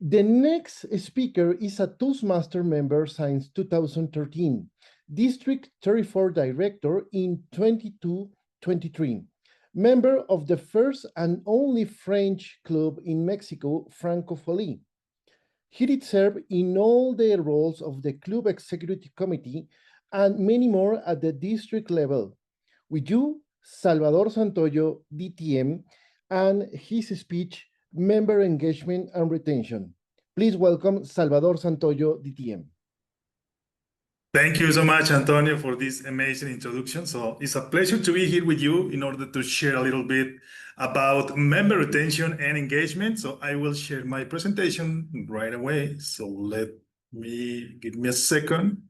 The next speaker is a Toastmaster member since 2013, District 34 Director in 22-23, member of the first and only French club in Mexico, Francophonie. He did serve in all the roles of the club executive committee and many more at the district level. With you, Salvador Santoyo, DTM, and his speech, Member Engagement and Retention. Please welcome Salvador Santoyo, DTM. Thank you so much, Antonio, for this amazing introduction. So it's a pleasure to be here with you in order to share a little bit about member retention and engagement. So I will share my presentation right away. So give me a second.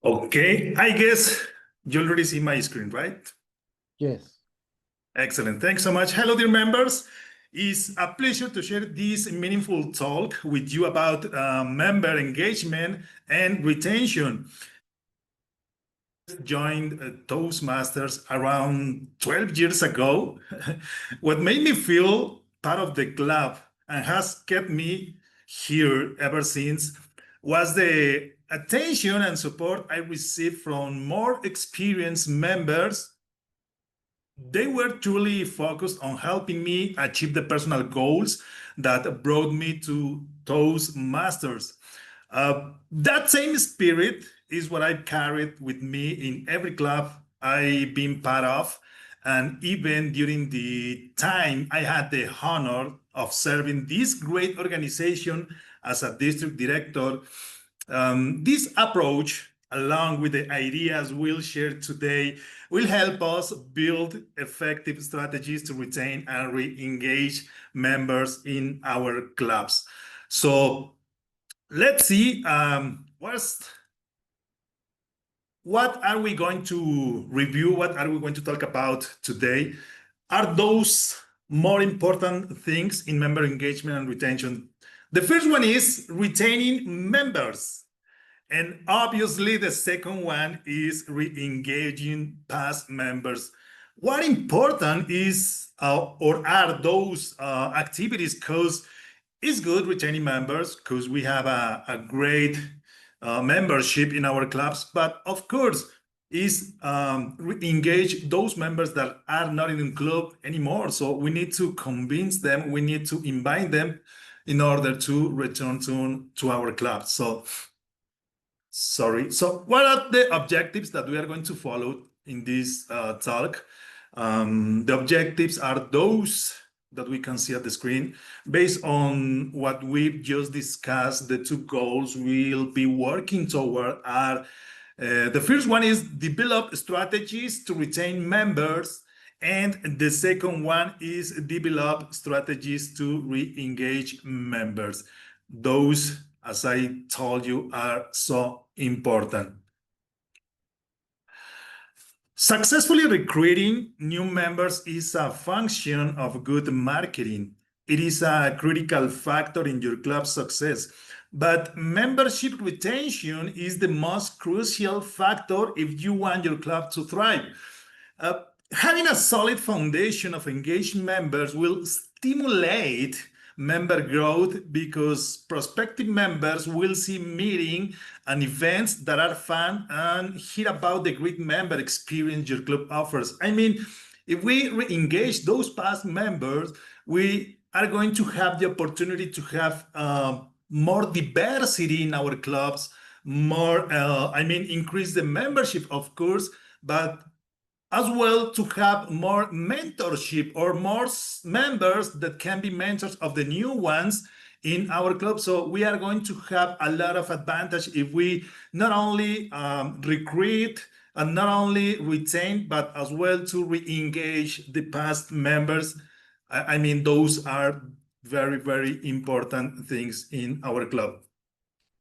Okay, I guess you already see my screen, right? Yes. Excellent. Thanks so much. Hello, dear members. It's a pleasure to share this meaningful talk with you about member engagement and retention. Joined Toastmasters around 12 years ago. What made me feel part of the club and has kept me here ever since was the attention and support I received from more experienced members. They were truly focused on helping me achieve the personal goals that brought me to Toastmasters. That same spirit is what I've carried with me in every club I've been part of. And even during the time I had the honor of serving this great organization as a district director, this approach, along with the ideas we'll share today, will help us build effective strategies to retain and re-engage members in our clubs. So let's see, what are we going to review? What are we going to talk about today? Are those more important things in member engagement and retention? The first one is retaining members. And obviously, the second one is re-engaging past members. What important is or are those activities? Because it's good retaining members because we have a great membership in our clubs, but of course, is engage those members that are not in the club anymore. So we need to convince them, we need to invite them in order to return to our clubs. So what are the objectives that we are going to follow in this talk? The objectives are those that we can see at the screen. Based on what we've just discussed, the two goals we'll be working toward are, the first one is develop strategies to retain members, and the second one is develop strategies to re-engage members. Those, as I told you, are so important. Successfully recruiting new members is a function of good marketing. It is a critical factor in your club's success. But membership retention is the most crucial factor if you want your club to thrive. Having a solid foundation of engaged members will stimulate member growth because prospective members will see meetings and events that are fun and hear about the great member experience your club offers. I mean, if we re-engage those past members, we are going to have the opportunity to have more diversity in our clubs, increase the membership, of course, but as well to have more mentorship or more members that can be mentors of the new ones in our club. So we are going to have a lot of advantage if we not only recruit and not only retain, but as well to re-engage the past members. I mean, those are very, very important things in our club.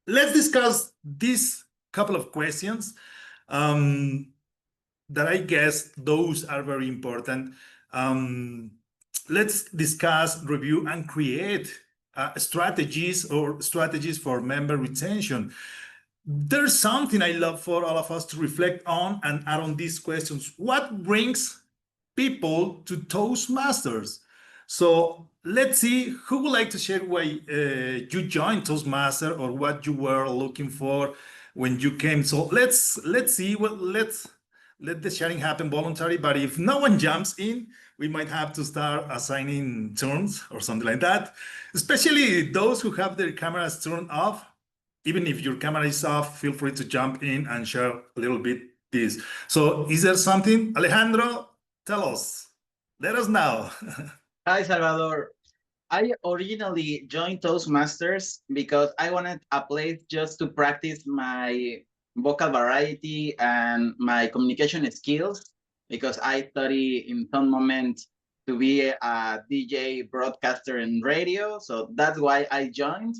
Let's discuss these couple of questions. That I guess those are very important. Let's discuss, review, and create strategies for member retention. There's something I love for all of us to reflect on and add on these questions. What brings people to Toastmasters? So let's see who would like to share why you joined Toastmaster or what you were looking for when you came. So let's see what let's let the sharing happen voluntary. But if no one jumps in, we might have to start assigning turns or something like that. Especially those who have their cameras turned off. Even if your camera is off, feel free to jump in and share a little bit this. So is there something, Alejandro? Tell us. Let us know. Hi, Salvador. I originally joined Toastmasters because I wanted a place just to practice my vocal variety and my communication skills because I study in some moment to be a DJ, broadcaster, and radio. So that's why I joined.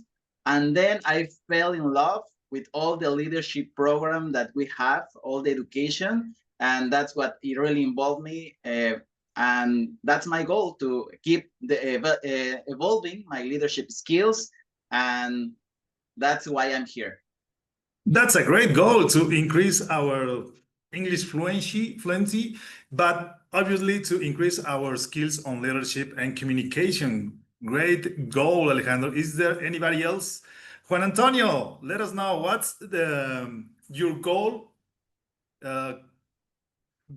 And then I fell in love with all the leadership program that we have, all the education. And that's what it really involved me. And that's my goal, to keep evolving my leadership skills, and that's why I'm here. That's a great goal to increase our English fluency, but obviously to increase our skills on leadership and communication. Great goal, Alejandro. Is there anybody else? Juan Antonio, let us know what's your goal uh,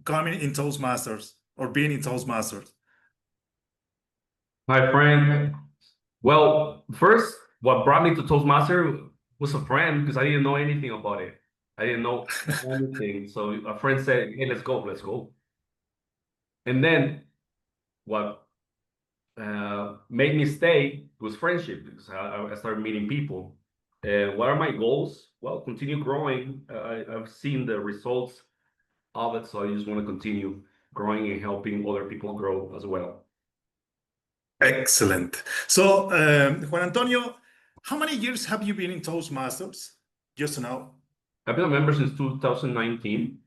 coming in Toastmasters or being in Toastmasters. Hi, friend. Well, first, what brought me to Toastmaster was a friend because I didn't know anything about it. I didn't know anything. So a friend said, "Hey, let's go, let's go." And then what made me stay was friendship because I started meeting people. What are my goals? Well, continue growing. I've seen the results of it, so I just want to continue growing and helping other people grow as well. Excellent. So, Juan Antonio, how many years have you been in Toastmasters? Just to know. I've been a member since 2019.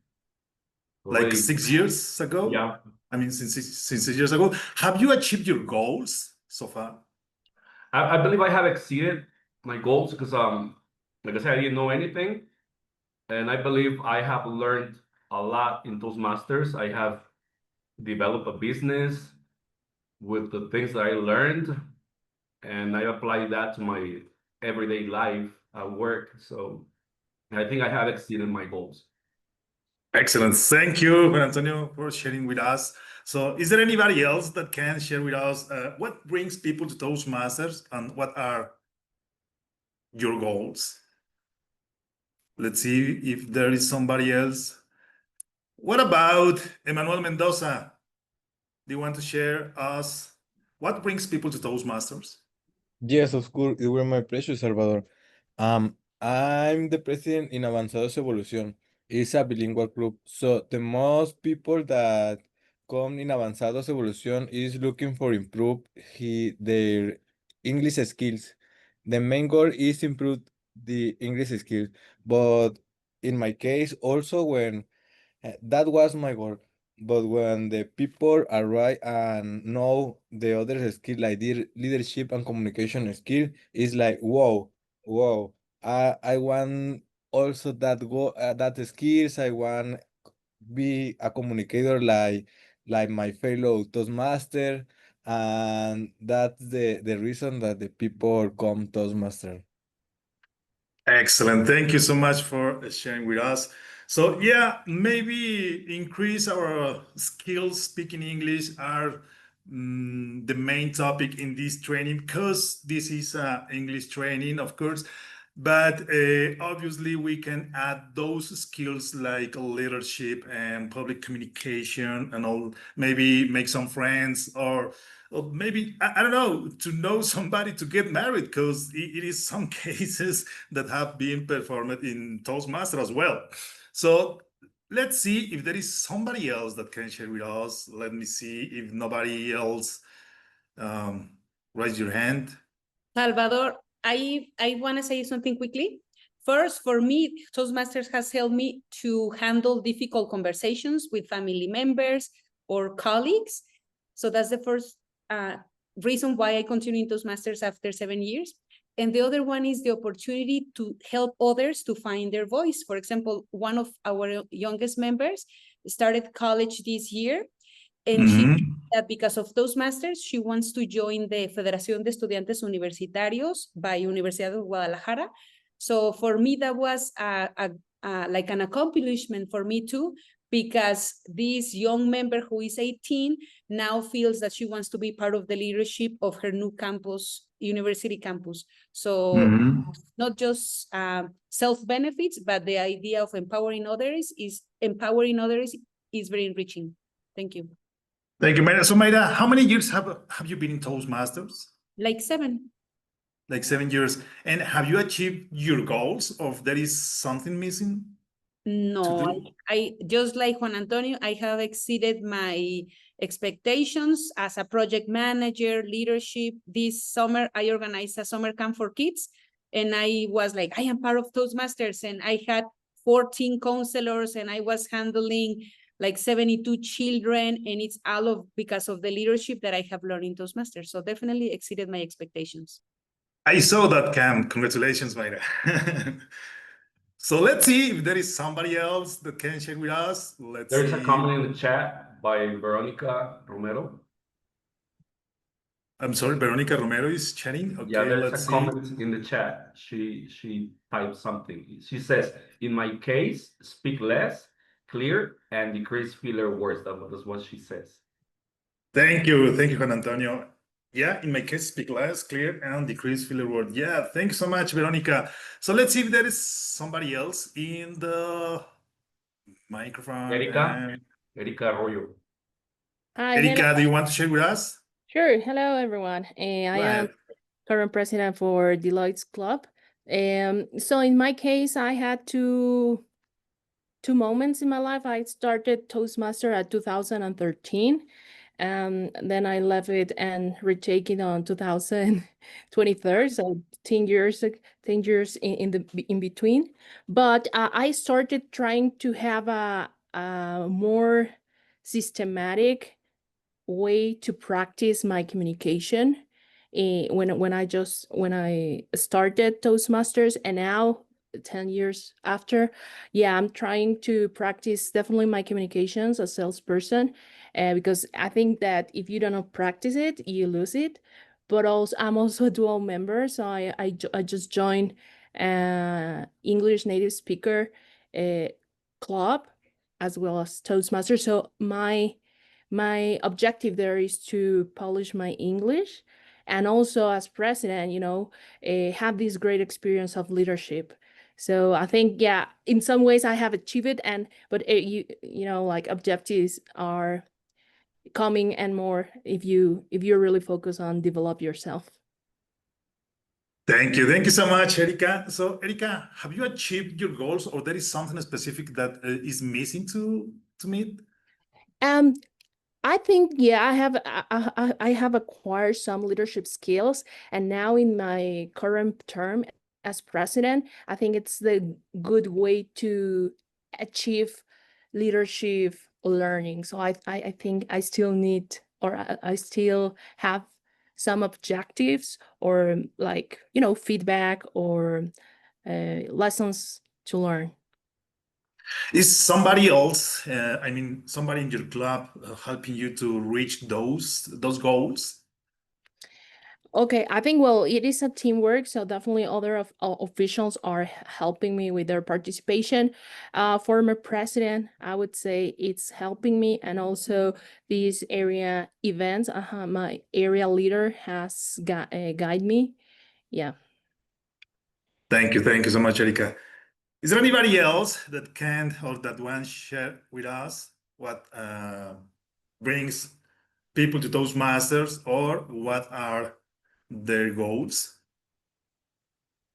Like Already, 6 years ago? yeah. I mean, since 6 years ago. Have you achieved your goals so far? I believe I have exceeded my goals because like I said, I didn't know anything, and I believe I have learned a lot in Toastmasters. I have developed a business with the things that I learned, and I apply that to my everyday life at work. So I think I have exceeded my goals. Excellent. Thank you, Juan Antonio, for sharing with us. So, is there anybody else that can share with us what brings people to Toastmasters and what are your goals? Let's see if there is somebody else. What about Emmanuel Mendoza? Do you want to share us what brings people to Toastmasters? Yes, of course, it were my pleasure, Salvador. I'm the president in Avanzados Evolución. It's a bilingual group. So the most people that come in Avanzados Evolución is looking for improve their English skills. The main goal is improve the English skills. But in my case, also when that was my goal. But when the people arrive and know the other skill, like leadership and communication skill, is like, whoa, whoa. I want also that skills. I want be a communicator like my fellow Toastmaster, and that's the reason that the people come Toastmaster. Excellent. Thank you so much for sharing with us. So yeah, maybe increase our skills speaking English are the main topic in this training because this is English training, of course. But obviously, we can add those skills like leadership and public communication and all. Maybe make some friends or maybe I don't know, to know somebody to get married because it is some cases that have been performed in Toastmaster as well. So let's see if there is somebody else that can share with us. Let me see if nobody else raise your hand. Salvador, I want to say something quickly. First, for me, Toastmasters has helped me to handle difficult conversations with family members or colleagues. So that's the first reason why I continue in Toastmasters after 7 years. And the other one is the opportunity to help others to find their voice. For example, one of our youngest members started college this year, And she Mhm. that because of Toastmasters, she wants to join the Federación de Estudiantes Universitarios by Universidad of Guadalajara. So for me, that was like an accomplishment for me too, because this young member who is 18 now feels that she wants to be part of the leadership of her new campus, university campus. So Mhm. not just self-benefits, but the idea of empowering others is very enriching. Thank you. Thank you, Mayra. So, Mayra, how many years have you been in Toastmasters? Like 7. Like 7 years. And have you achieved your goals, or there is something missing? No, do? I just like Juan Antonio, I have exceeded my expectations as a project manager, leadership. This summer, I organized a summer camp for kids, and I was like, I am part of Toastmasters, and I had 14 counselors, and I was handling like 72 children, and it's all of because of the leadership that I have learned in Toastmasters. So definitely exceeded my expectations. I saw that camp. Congratulations, Mayra. So let's see if there is somebody else that can share with us. Let's There's a see. comment in the chat by Veronica Romero. I'm sorry, Veronica Romero is chatting. Yeah, Okay, there's let's a see. comment in the chat. She typed something. She says, "In my case, speak less, clear, and decrease filler words." That's what she says. Thank you, Juan Antonio. Yeah, in my case, speak less, clear, and decrease filler word. Yeah, thank you so much, Veronica. So let's see if there is somebody else in the microphone. Erika Arroyo. Hi, Erika, hello. do you want to share with us? Sure. Hello, everyone. I Go am ahead. current president for Deloitte's Club. So in my case, I had two moments in my life. I started Toastmaster at 2013. Then I left it and retake it on 2023. So 10 years, 10 years in between. But I started trying to have a more systematic way to practice my communication when I started Toastmasters, and now 10 years after, yeah, I'm trying to practice definitely my communications as a salesperson, because I think that if you don't practice it, you lose it. But also, I'm also a dual member, so I just joined English native speaker club as well as Toastmasters. So my objective there is to polish my English, and also as president, have this great experience of leadership. So I think, yeah, in some ways I have achieved it, but like objectives are coming and more if you're really focused on develop yourself. Thank you so much, Erika. So, Erika, have you achieved your goals, or there is something specific that is missing to meet? I think, yeah, I have acquired some leadership skills, and now in my current term as president, I think it's the good way to achieve leadership learning. So I think I still need, or I still have some objectives, or like, feedback or lessons to learn. Is somebody else, somebody in your club helping you to reach those goals? Okay, I think, well, it is a teamwork, so definitely other officials are helping me with their participation. Former president, I would say it's helping me, and also these area events. My area leader has guide me. Yeah. Thank you so much, Erika. Is there anybody else that can or that wants to share with us what brings people to Toastmasters, or what are their goals?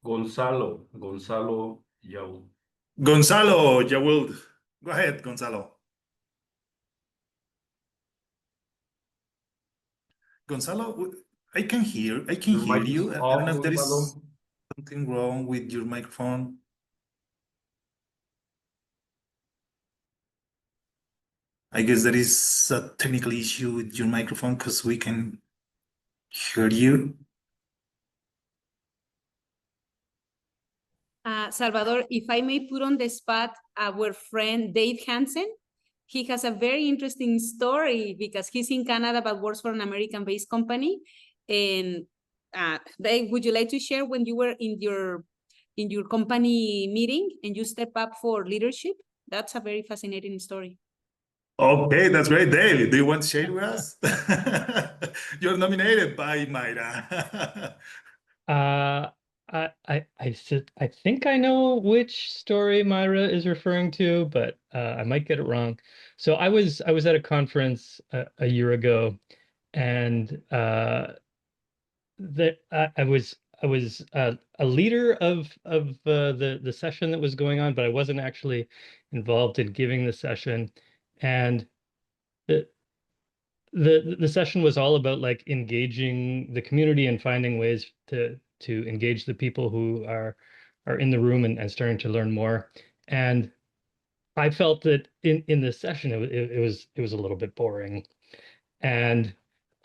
Gonzalo Yaul. Gonzalo Yawild. Go ahead, Gonzalo. Gonzalo, I can hear Your mic is you. I don't off, know if there is Gonzalo. something wrong with your microphone. I guess there is a technical issue with your microphone, because we can hear you. Salvador, if I may put on the spot our friend Dave Hansen, he has a very interesting story because he's in Canada but works for an American-based company. And Dave, would you like to share when you were in your company meeting and you step up for leadership? That's a very fascinating story. Okay, that's great. Dave, do you want to share with us? You're nominated by Mayra. I think I know which story Myra is referring to, but I might get it wrong. So I was at a conference a year ago, and I was a leader of the session that was going on, but I wasn't actually involved in giving the session. And the session was all about like engaging the community and finding ways to engage the people who are in the room and starting to learn more. And I felt that in this session it was a little bit boring, and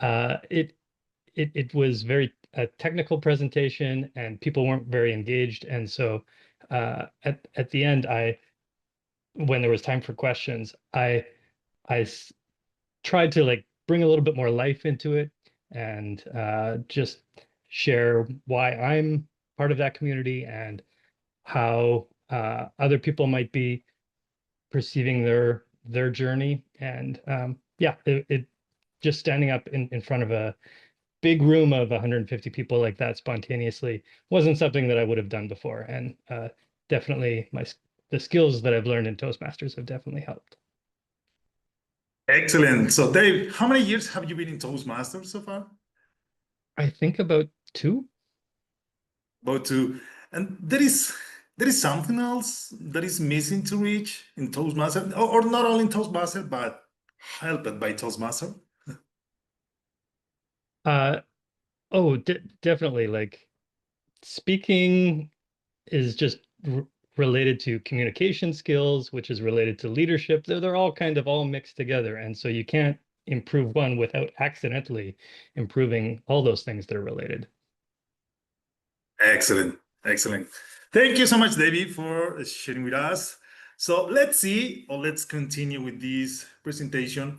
it was very a technical presentation, and people weren't very engaged. And so at the end, when there was time for questions, I tried to like bring a little bit more life into it, and just share why I'm part of that community and how other people might be perceiving their journey. And yeah, it just standing up in front of a big room of 150 people like that spontaneously wasn't something that I would have done before. And definitely the skills that I've learned in Toastmasters have definitely helped. Excellent. So, Dave, how many years have you been in Toastmasters so far? I think about 2. About 2. And there is something else that is missing to reach in Toastmasters, or not only in Toastmasters, but helped by Toastmasters. Oh, definitely. Like, speaking is just related to communication skills, which is related to leadership. They're all kind of all mixed together. And so you can't improve one without accidentally improving all those things that are related. Excellent. Excellent. Thank you so much, David, for sharing with us. So let's continue with this presentation.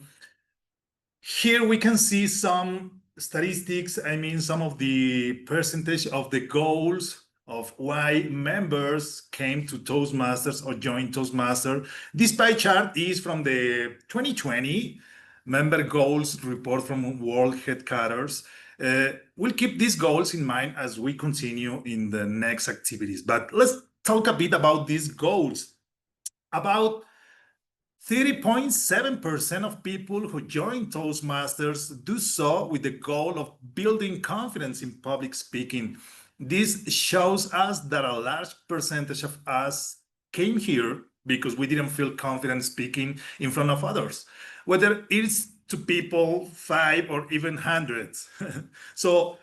Here we can see some statistics, some of the percentage of the goals of why members came to Toastmasters or joined Toastmasters. This pie chart is from the 2020 member goals report from World Headquarters. We'll keep these goals in mind as we continue in the next activities, but let's talk a bit about these goals. About 30.7% of people who join Toastmasters do so with the goal of building confidence in public speaking. This shows us that a large percentage of us came here because we didn't feel confident speaking in front of others, whether it's to people, 5 or even hundreds. So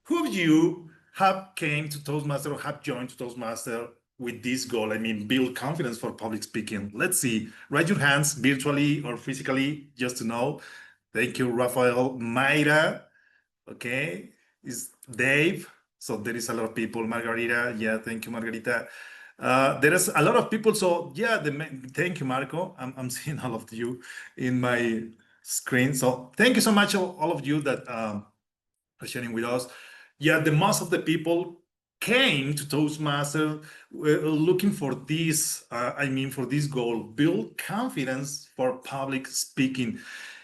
who of you have came to Toastmasters or have joined Toastmasters with this goal? Build confidence for public speaking. Let's see. Raise your hands virtually or physically, just to know. Thank you, Rafael. Mayra. Okay. Is Dave. So there is a lot of people. Margarita. Yeah, thank you, Margarita. There is a lot of people. So yeah, thank you, Marco. I'm seeing all of you in my screen. So thank you so much, all of you that are sharing with us. Yeah, the most of the people came to Toastmasters looking for this, for this goal, build confidence for public speaking.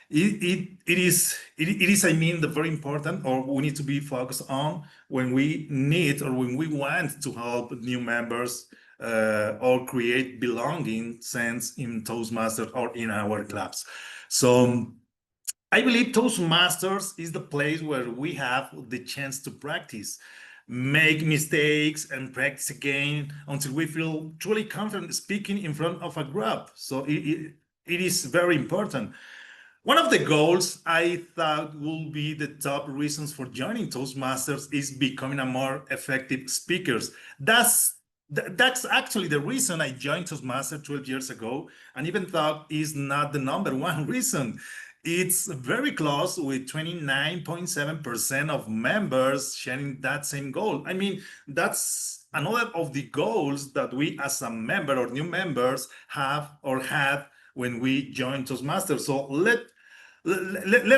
It is, the very important, or we need to be focused on when we need or when we want to help new members or create belonging sense in Toastmasters or in our clubs. So I believe Toastmasters is the place where we have the chance to practice, make mistakes, and practice again until we feel truly confident speaking in front of a group. So it is very important. One of the goals I thought will be the top reasons for joining Toastmasters is becoming a more effective speaker. That's actually the reason I joined Toastmasters 12 years ago, and even though is not the number one reason. It's very close with 29.7% of members sharing that same goal. That's another of the goals that we as a member or new members have or had when we joined Toastmasters. So let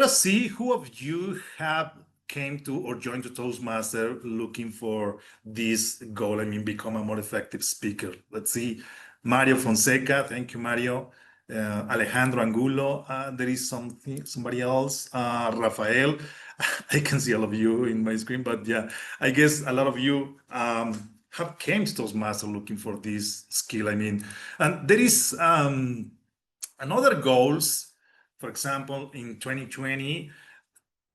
us see who of you have came to or joined to Toastmaster looking for this goal. I mean, become a more effective speaker. Let's see. Mario Fonseca, thank you, Mario. Alejandro Angulo, there is somebody else. Rafael, I can see all of you in my screen, but yeah, I guess a lot of you have came to Toastmaster looking for this skill. I mean, and there is another goals. For example, in 2020,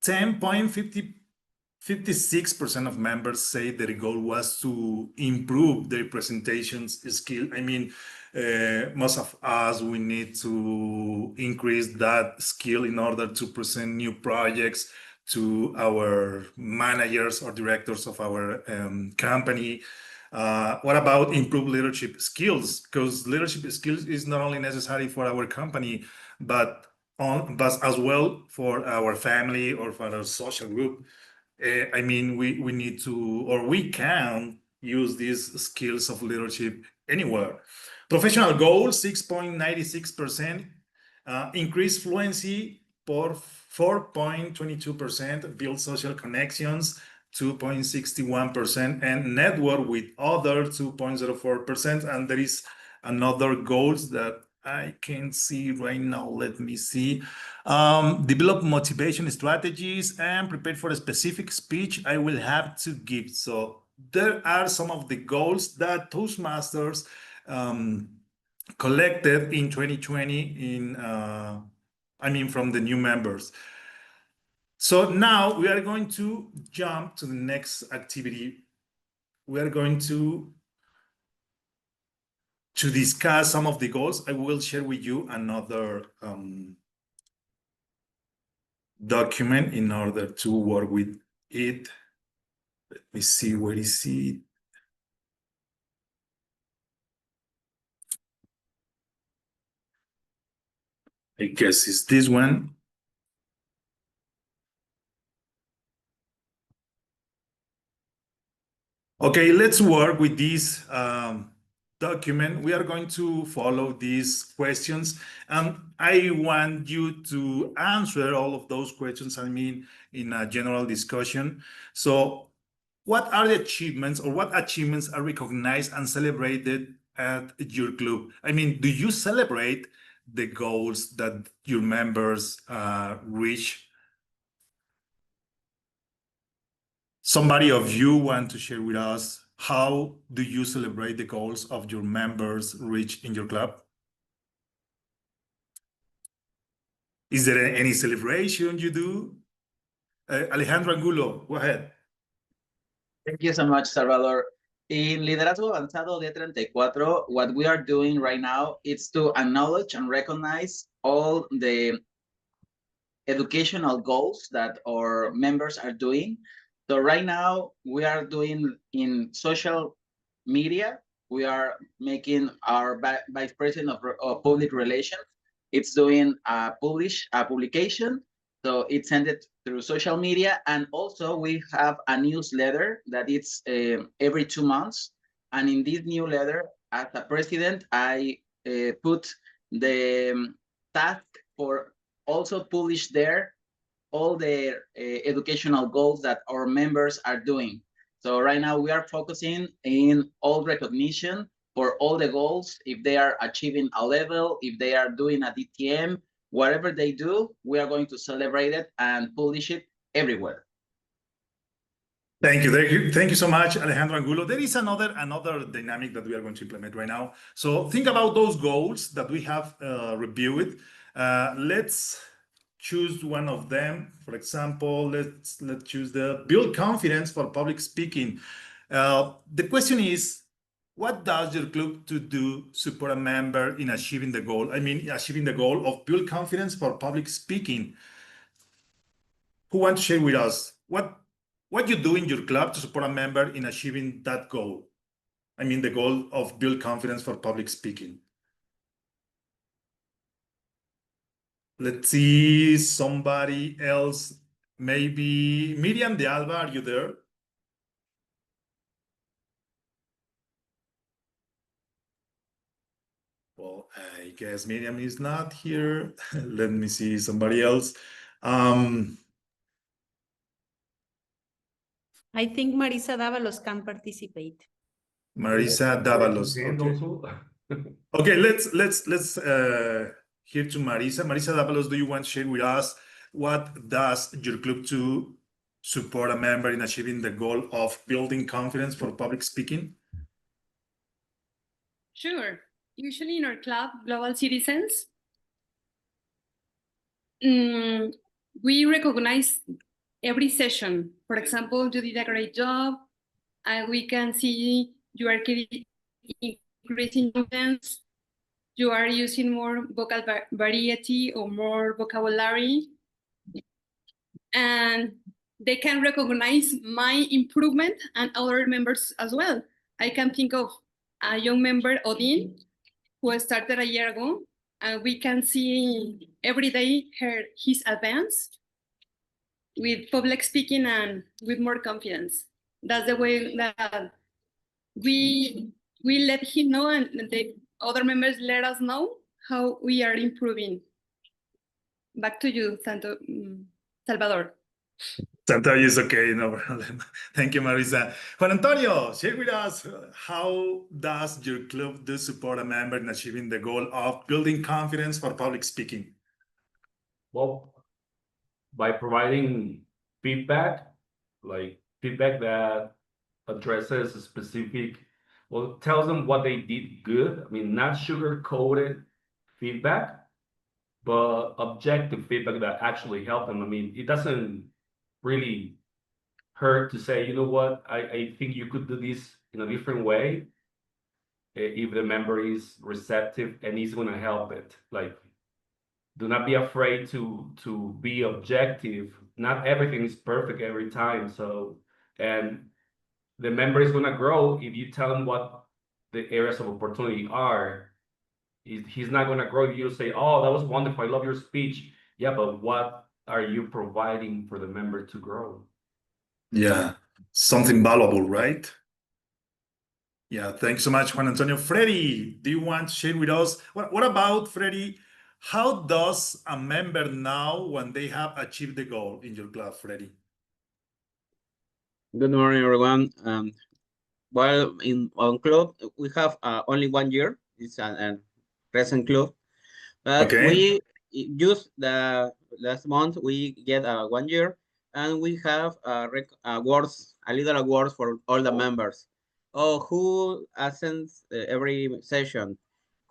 56% of members say their goal was to improve their presentations skill. I mean, most of us, we need to increase that skill in order to present new projects to our managers or directors of our company. What about improved leadership skills? Because leadership skills is not only necessary for our company, but as well for our family or for our social group. I mean, we need to, or we can use these skills of leadership anywhere. Professional goals, 6.96%. Increase fluency for 4.22%. Build social connections, 2.61%. And network with other 2.04%. And there is another goals that I can see right now. Let me see. Develop motivation strategies and prepare for a specific speech I will have to give. So there are some of the goals that Toastmasters collected in 2020 from the new members. So now we are going to jump to the next activity. We are going to discuss some of the goals. I will share with you another document in order to work with it. Let me see, where is it? I guess it's this one. Okay, let's work with this document. We are going to follow these questions, and I want you to answer all of those questions, I mean, in a general discussion. So what are the achievements, or what achievements are recognized and celebrated at your club? I mean, do you celebrate the goals that your members reach? Somebody of you want to share with us, how do you celebrate the goals of your members reach in your club? Is there any celebration you do? Alejandro Angulo, go ahead. Thank you so much, Salvador. In Liderazgo Avanzado D34, what we are doing right now is to acknowledge and recognize all the educational goals that our members are doing. So right now we are doing in social media, we are making our vice president of public relations. It's doing a publication. So it's sent it through social media. And also we have a newsletter that it's every 2 months. And in this newsletter, as a president, I put the task for also publish there all the educational goals that our members are doing. So right now we are focusing in all recognition for all the goals. If they are achieving a level, if they are doing a DTM, whatever they do, we are going to celebrate it and publish it everywhere. Thank you. Thank you so much, Alejandro Angulo. There is another dynamic that we are going to implement right now. So think about those goals that we have reviewed. Let's choose one of them. For example, let's choose the build confidence for public speaking. The question is, what does your club to do support a member in achieving the goal? I mean, achieving the goal of build confidence for public speaking. Who wants to share with us what you do in your club to support a member in achieving that goal? I mean, the goal of build confidence for public speaking. Let's see, somebody else, maybe Miriam de Alba, are you there? Well, I guess Miriam is not here. Let me see somebody else. I think Marisa Davalos can participate. Marisa Davalos. And Okay. also, Okay, let's hear to Marisa. Marisa Davalos, do you want to share with us what does your club to support a member in achieving the goal of building confidence for public speaking? Sure. Usually in our club, Global Citizens, we recognize every session. For example, you did a great job, and we can see you are increasing confidence, you are using more vocal variety or more vocabulary, and they can recognize my improvement and other members as well. I can think of a young member, Odin, who started a year ago, and we can see every day his advance with public speaking and with more confidence. That's the way that we let him know, and the other members let us know how we are improving. Back to you, Salvador. Santoyo is okay, no problem. Thank you, Marisa. Juan Antonio, share with us how does your club do support a member in achieving the goal of building confidence for public speaking? well, by providing feedback, like feedback that addresses a specific, well, tells them what they did good. I mean, not sugar-coated feedback, but objective feedback that actually helped them. I mean, it doesn't really hurt to say, you know what, I think you could do this in a different way. If the member is receptive and is going to help it, like, do not be afraid to be objective. Not everything is perfect every time. So, and the member is going to grow if you tell him what the areas of opportunity are. He's not going to grow if you say, oh, that was wonderful, I love your speech. Yeah, but what are you providing for the member to grow? Yeah, something valuable, right? Yeah, thanks so much, Juan Antonio. Freddy, do you want to share with us? What about, Freddy? How does a member know when they have achieved the goal in your club, Freddy? Good morning, everyone. Well, in our club, we have only 1 year. It's a recent club, but Okay. we use the last month we get 1 year, and we have awards, a little awards for all the members. Oh, who attends every session?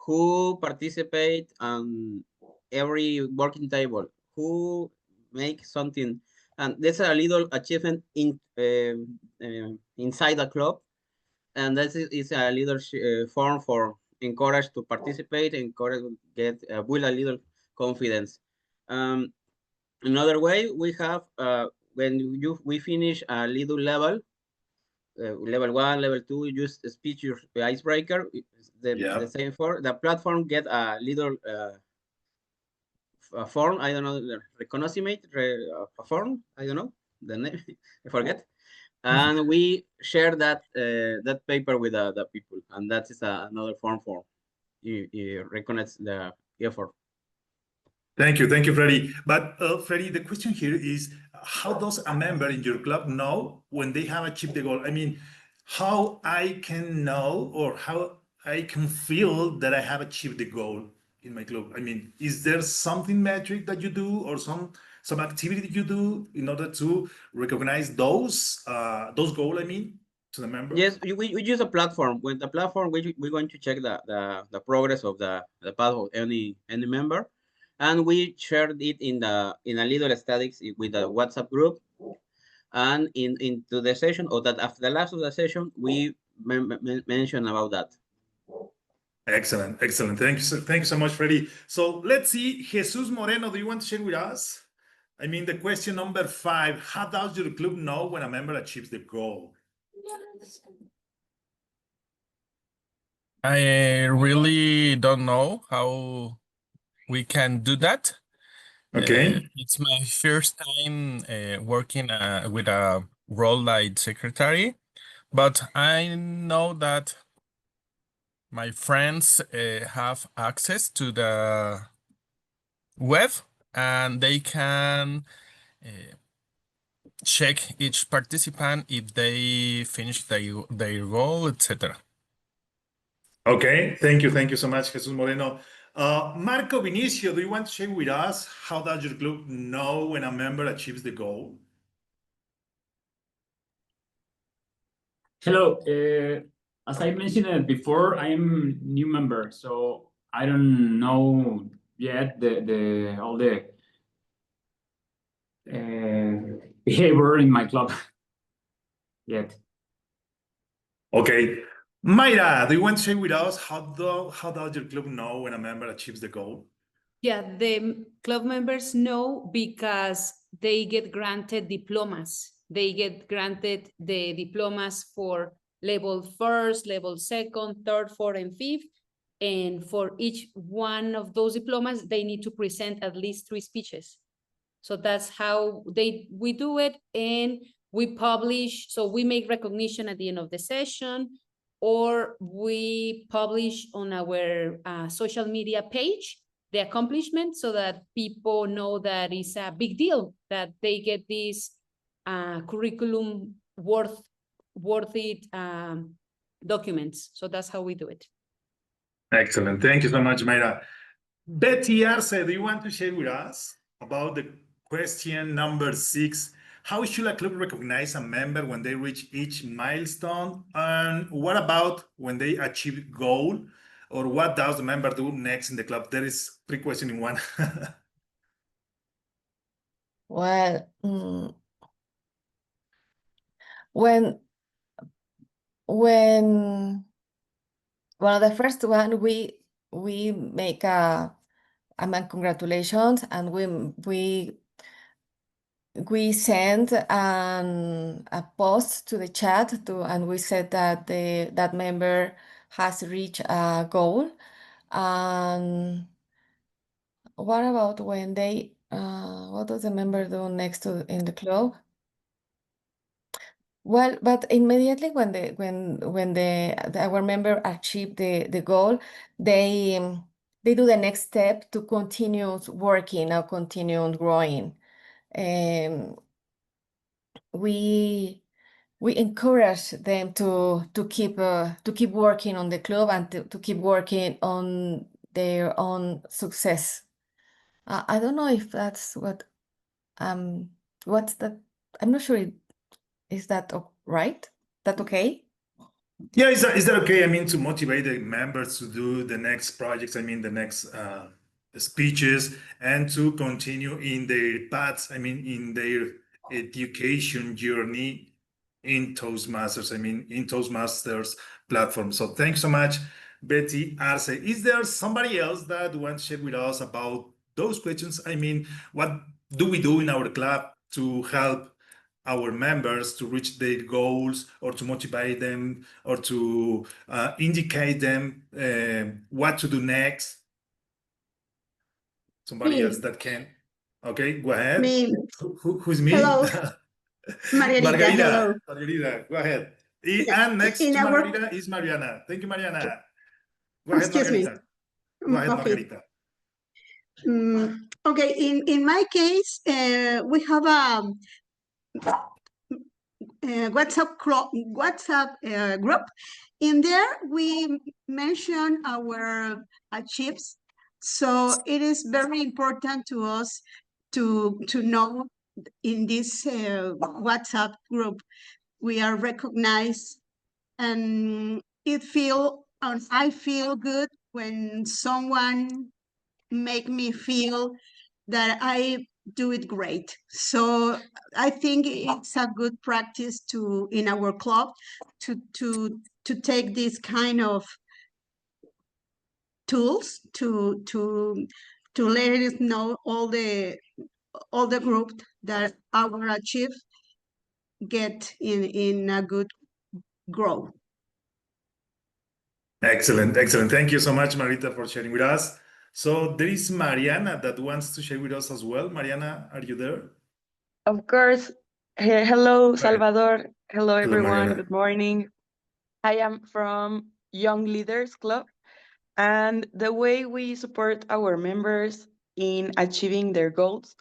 Who participate on every working table? Who make something? And there's a little achievement inside the club, and that is a little form for encourage to participate, encourage to get build a little confidence. Another way we have when we finish a little level, level 1, level 2, you just speech your icebreaker. The same for the platform get a little a form. I don't know, reconnaissance a form. I don't know the name. I forget. And we share that that paper with the people, and that is another form for you recognize the effort. Thank you, Freddy. But Freddy, the question here is, how does a member in your club know when they have achieved the goal? I mean, how I can know or how I can feel that I have achieved the goal in my club? I mean, is there something metric that you do or some activity that you do in order to recognize those goals, I mean, to the members? Yes, we use a platform. With the platform, we're going to check the progress of the path of any member, and we shared it in a little statics with the WhatsApp group, and into the session, or that after the last of the session, we mention about that. Excellent. Thank you so much, Freddy. So let's see, Jesus Moreno, do you want to share with us? I mean, the question number 5, how does your club know when a member achieves the goal? I really don't know how we can do that. Okay. It's my first time working with a role like secretary, but I know that my friends have access to the web, and they can check each participant if they finish their goal, etc. Okay, thank you so much, Jesus Moreno. Marco Vinicio, do you want to share with us how does your club know when a member achieves the goal? Hello. As I mentioned before, I am new member, so I don't know yet all the behavior in my club yet. Okay. Mayra, do you want to share with us how does your club know when a member achieves the goal? Yeah, the club members know because they get granted diplomas. They get granted the diplomas for level first, level second, third, fourth, and fifth. And for each one of those diplomas, they need to present at least 3 speeches. So that's how we do it. And we publish, so we make recognition at the end of the session, or we publish on our social media page the accomplishment so that people know that it's a big deal that they get this curriculum worth it documents. So that's how we do it. Excellent. Thank you so much, Mayra. Betty Arce, do you want to share with us about the question number 6? How should a club recognize a member when they reach each milestone? And what about when they achieve goal? Or what does the member do next in the club? There is 3 questions in one. Well, when well, the first one we make a congratulations, and we send a post to the chat and we said that that member has reached a goal. And what about when they what does the member do next in the club? Well, but immediately when our member achieve the goal, they do the next step to continue working or continue growing. We encourage them to keep working on the club and to keep working on their own success. I don't know if that's what's that? I'm not sure. Is that right? That okay? Yeah, is that okay? I mean, to motivate the members to do the next projects, I mean, the next speeches, and to continue in their paths, I mean, in their education journey in Toastmasters, I mean, in Toastmasters platform. So thanks so much, Betty Arce. Is there somebody else that wants to share with us about those questions? I mean, what do we do in our club to help our members to reach their goals, or to motivate them, or to indicate them what to do next? Somebody else that can. Okay, go ahead. Me. Who's me? Hello. Margarita, hello. Margarita, go ahead. And next to Margarita is Mariana. Thank you, Mariana. Go ahead, Margarita. Go ahead, Margarita. Okay, in my case, we have a WhatsApp group. In there, we mention our achieves. So it is very important to us to know in this WhatsApp group, we are recognized, and I feel good when someone make me feel that I do it great. So I think it's a good practice in our club to take this kind of tools to let us know all the group that our achieve get in a good growth. Excellent, excellent. Thank you so much, Marita, for sharing with us. So there is Mariana that wants to share with us as well. Mariana, are you there? Of course. Hello, Salvador. Hello, everyone. Mariana. Good morning. I am from Young Leaders Club. And the way we support our members in achieving their goals,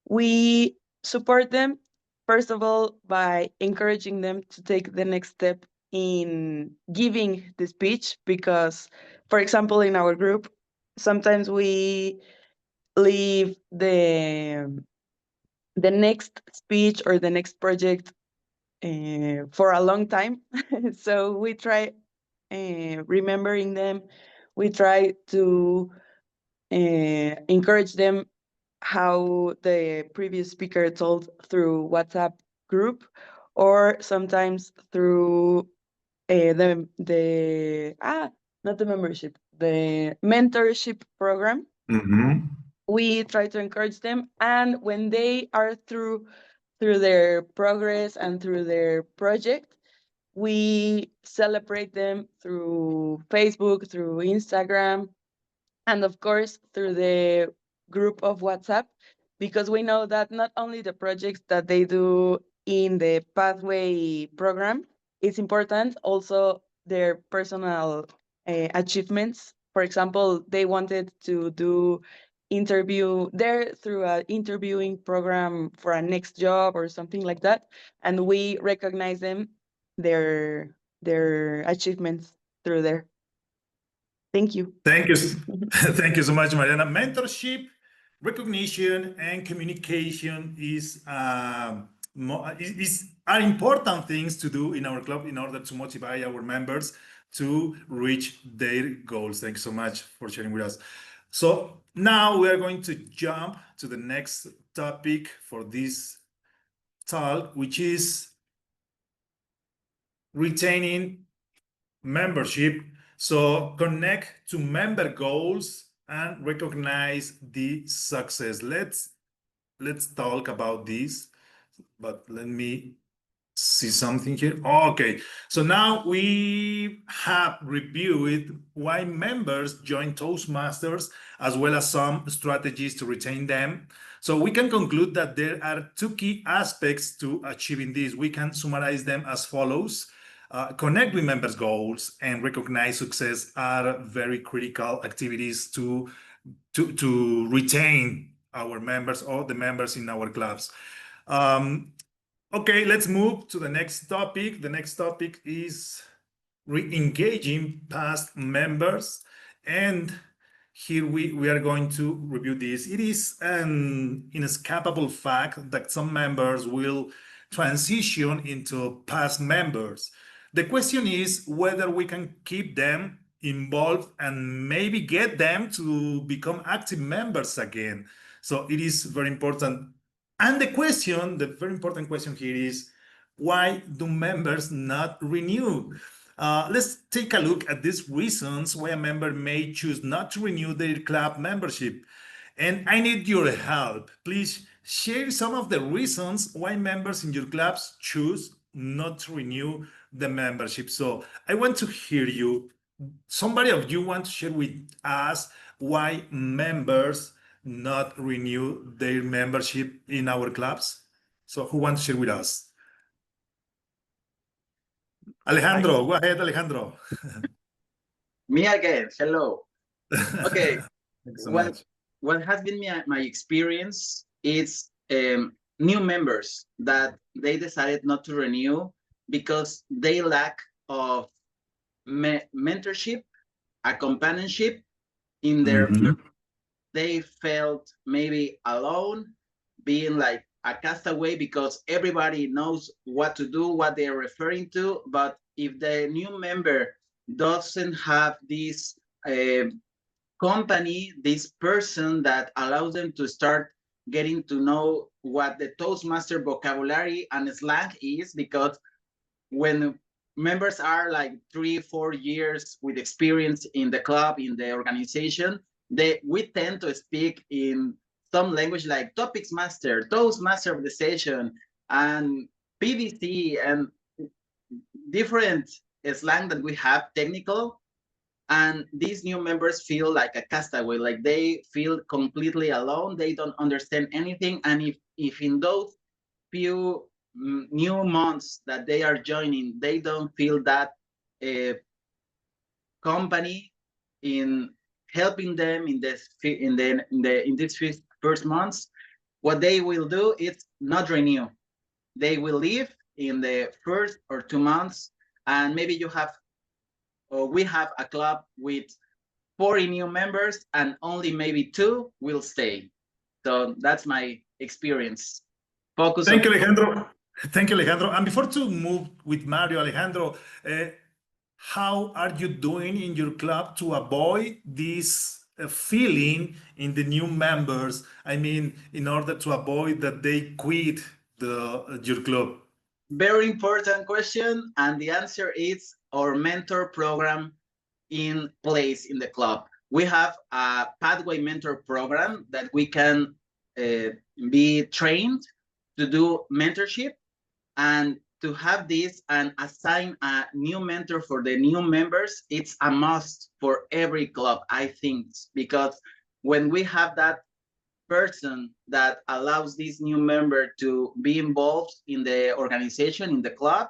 we support them, first of all, by encouraging them to take the next step in giving the speech, because, for example, in our group, sometimes we leave the next speech or the next project for a long time. So we try remembering them. We try to encourage them how the previous speaker told through WhatsApp group, or sometimes through the not the membership, the mentorship program. We try to encourage them, and when they are through their progress and through their project, we celebrate them through Facebook, through Instagram, and of course through the group of WhatsApp, because we know that not only the projects that they do in the pathway program is important, also their personal achievements. For example, they wanted to do interview there through an interviewing program for a next job or something like that, and we recognize them, their achievements through there. Thank you. Thank you. Thank you so much, Mariana. Mentorship, recognition, and communication are important things to do in our club in order to motivate our members to reach their goals. Thank you so much for sharing with us. So now we are going to jump to the next topic for this talk, which is retaining membership. So connect to member goals and recognize the success. Let's talk about this, but let me see something here. Okay, so now we have reviewed why members join Toastmasters, as well as some strategies to retain them. So we can conclude that there are two key aspects to achieving this. We can summarize them as follows. Connect with members' goals and recognize success are very critical activities to retain our members or the members in our clubs. Okay, let's move to the next topic. The next topic is re-engaging past members. And here we are going to review this. It is an inescapable fact that some members will transition into past members. The question is whether we can keep them involved and maybe get them to become active members again. So it is very important. And the very important question here is, why do members not renew? Let's take a look at these reasons why a member may choose not to renew their club membership. And I need your help. Please share some of the reasons why members in your clubs choose not to renew the membership. So I want to hear you. Somebody of you want to share with us why members not renew their membership in our clubs? So who wants to share with us? Alejandro, go ahead, Alejandro. Me again. Hello. Okay. Thanks so much. What has been my experience is new members that they decided not to renew because they lack of mentorship, a companionship in their. They felt maybe alone, being like a castaway, because everybody knows what to do, what they're referring to. But if the new member doesn't have this company, this person that allows them to start getting to know what the Toastmaster vocabulary and slang is, because when members are like 3-4 years with experience in the club, in the organization, we tend to speak in some language like Topics Master, Toastmaster of the session, and PVC, and different slang that we have, technical. And these new members feel like a castaway, like they feel completely alone. They don't understand anything. And if in those few new months that they are joining, they don't feel that company in helping them in these first months, what they will do is not renew. They will leave in the first or 2 months, and maybe we have a club with 40 new members, and only maybe 2 will stay. So that's my experience. Thank you, Alejandro. Thank you, Alejandro. And before to move with Mario, Alejandro, how are you doing in your club to avoid this feeling in the new members? I mean, in order to avoid that they quit your club. Very important question, and the answer is our mentor program in place in the club. We have a pathway mentor program that we can be trained to do mentorship, and to have this and assign a new mentor for the new members, it's a must for every club, I think, because when we have that person that allows this new member to be involved in the organization, in the club,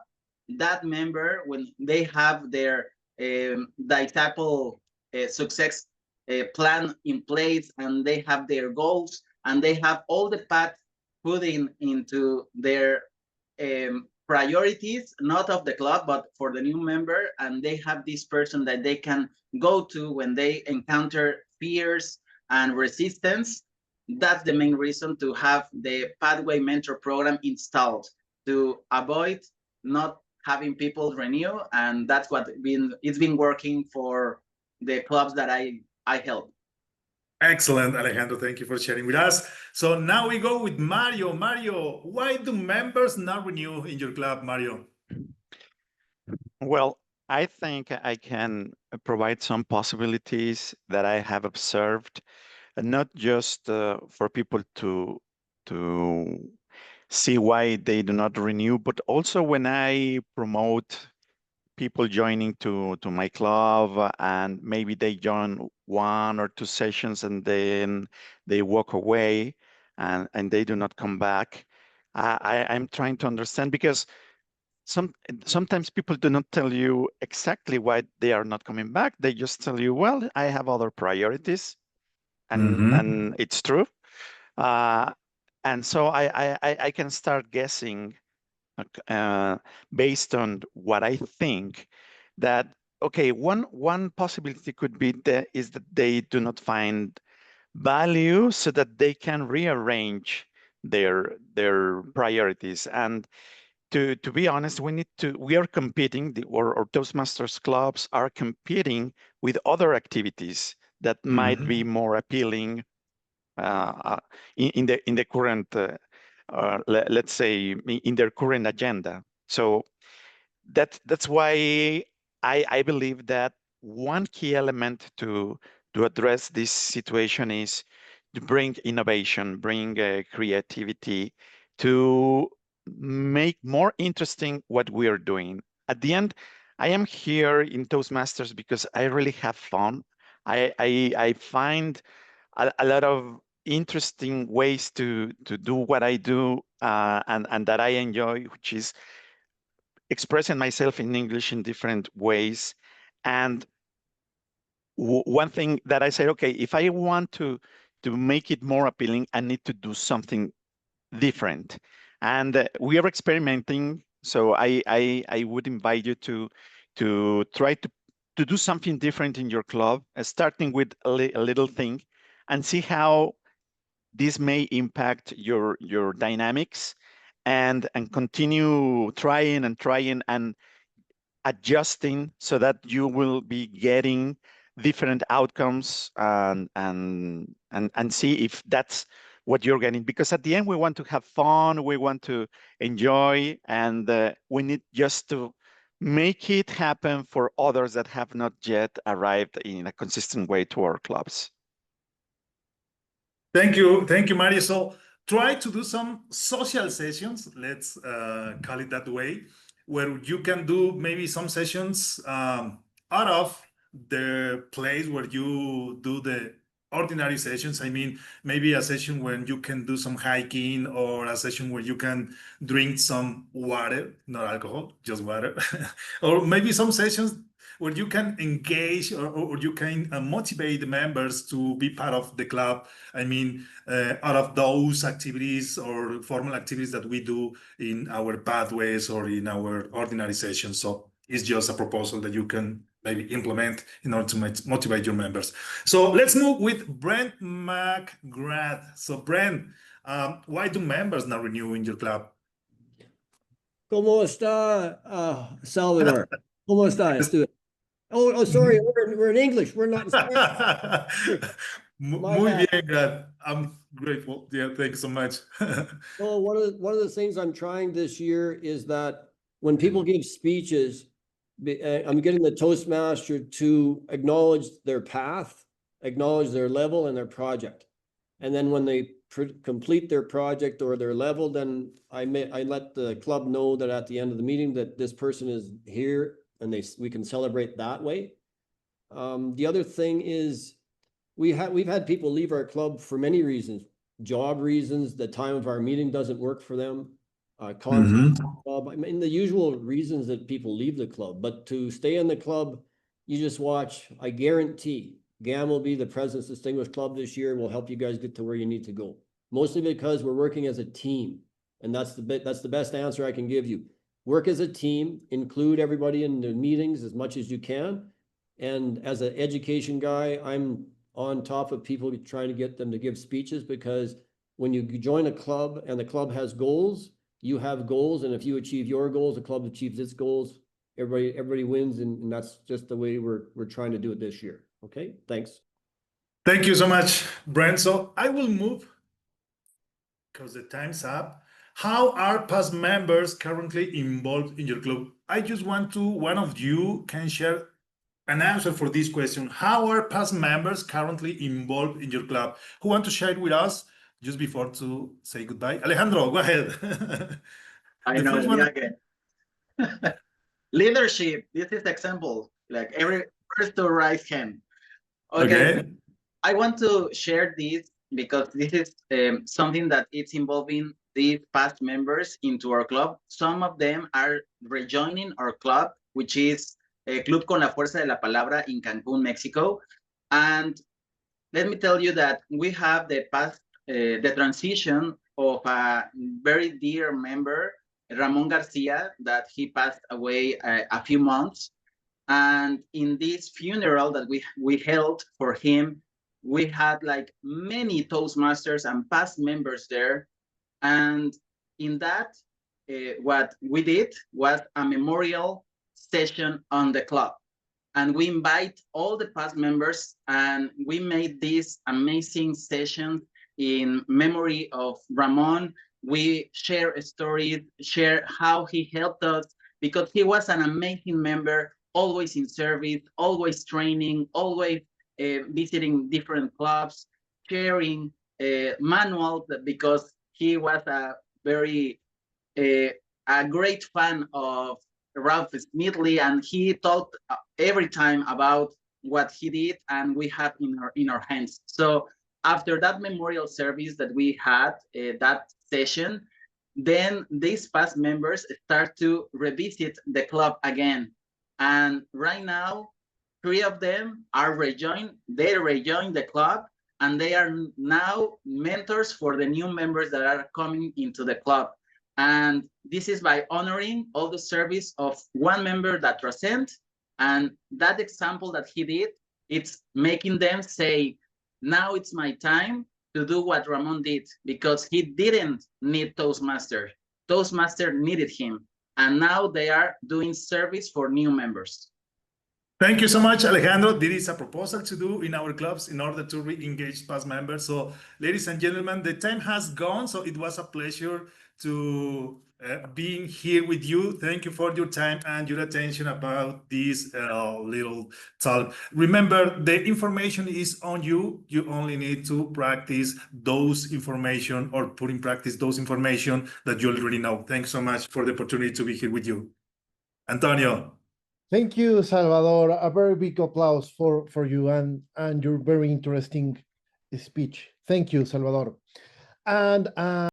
that member, when they have their disciple success plan in place, and they have their goals, and they have all the paths put into their priorities, not of the club, but for the new member, and they have this person that they can go to when they encounter fears and resistance. That's the main reason to have the Pathway Mentor program installed, to avoid not having people renew, and that's what it's been working for the clubs that I help. Excellent, Alejandro. Thank you for sharing with us. So now we go with Mario. Mario, why do members not renew in your club, Mario? Well, I think I can provide some possibilities that I have observed, not just for people to see why they do not renew, but also when I promote people joining to my club, and maybe they join 1 or 2 sessions and then they walk away and they do not come back. I'm trying to understand, because sometimes people do not tell you exactly why they are not coming back. They just tell you, well, I have other priorities, and it's true. And so I can start guessing based on what I think, that okay, one possibility could be that they do not find value, so that they can rearrange their priorities. And to be honest, we are competing, or Toastmasters clubs are competing with other activities that might be more appealing in the current let's say in their current agenda. So that's why I believe that one key element to address this situation is to bring innovation, bring creativity, to make more interesting what we are doing. At the end, I am here in Toastmasters because I really have fun. I find a lot of interesting ways to do what I do, and that I enjoy, which is expressing myself in English in different ways. And one thing that I said, okay, if I want to make it more appealing, I need to do something different. And we are experimenting. So I would invite you to try to do something different in your club, starting with a little thing, and see how this may impact your dynamics, and continue trying and adjusting, so that you will be getting different outcomes, and see if that's what you're getting. Because at the end, we want to have fun, we want to enjoy, and we need just to make it happen for others that have not yet arrived in a consistent way to our clubs. Thank you, Mario. So try to do some social sessions, let's call it that way, where you can do maybe some sessions out of the place where you do the ordinary sessions. I mean, maybe a session when you can do some hiking, or a session where you can drink some water, not alcohol, just water. Or maybe some sessions where you can engage or you can motivate the members to be part of the club. I mean, out of those activities or formal activities that we do in our pathways or in our ordinary sessions. So it's just a proposal that you can maybe implement in order to motivate your members. So let's move with Brent McGrath. So Brent, why do members not renew in your club? ¿Cómo está, Salvador? ¿Cómo está, estudio? Oh, sorry, we're in English. We're not in Spanish. Muy bien, Brad. I'm grateful. Yeah, thanks so much. Well, one of the things I'm trying this year is that when people give speeches, I'm getting the Toastmaster to acknowledge their path, acknowledge their level and their project. And then when they complete their project or their level, then I let the club know that at the end of the meeting that this person is here and we can celebrate that way. The other thing is we've had people leave our club for many reasons, job reasons, the time of our meeting doesn't work for them, contact club. I mean, the usual reasons that people leave the club, but to stay in the club, you just watch. I guarantee GAM will be the President's Distinguished Club this year and will help you guys get to where you need to go. Mostly because we're working as a team. And that's the best answer I can give you. Work as a team, include everybody in the meetings as much as you can. And as an education guy, I'm on top of people trying to get them to give speeches, because when you join a club and the club has goals, you have goals. And if you achieve your goals, the club achieves its goals. Everybody wins. And that's just the way we're trying to do it this year. Okay, thanks. Thank you so much, Brent. So I will move because the time's up. How are past members currently involved in your club? I just want one of you can share an answer for this question. How are past members currently involved in your club? Who want to share it with us just before to say goodbye? Alejandro, go ahead. I know, me again. Leadership, this is example, like every first to right hand. Okay. I want to share this because this is something that it's involving these past members into our club. Some of them are rejoining our club, which is Club con la Fuerza de la Palabra in Cancun, Mexico. And let me tell you that we have the transition of a very dear member, Ramon Garcia, that he passed away a few months. And in this funeral that we held for him, we had like many Toastmasters and past members there. And in that, what we did was a memorial session on the club. And we invite all the past members, and we made this amazing session in memory of Ramon. We share stories, share how he helped us, because he was an amazing member, always in service, always training, always visiting different clubs, sharing manuals, because he was a very a great fan of Ralph Smithley, and he talked every time about what he did, and we have in our hands. So after that memorial service that we had, that session, then these past members start to revisit the club again. And right now, 3 of them are they rejoined the club, and they are now mentors for the new members that are coming into the club. And this is by honoring all the service of one member that transcends. And that example that he did, it's making them say, now it's my time to do what Ramon did, because he didn't need Toastmaster. Toastmaster needed him. And now they are doing service for new members. Thank you so much, Alejandro. This is a proposal to do in our clubs in order to re-engage past members. So, ladies and gentlemen, the time has gone. So it was a pleasure to being here with you. Thank you for your time and your attention about this little talk. Remember, the information is on you. You only need to practice those information or put in practice those information that you already know. Thanks so much for the opportunity to be here with you. Antonio. Thank you, Salvador. A very big applause for you and your very interesting speech. Thank you, Salvador. And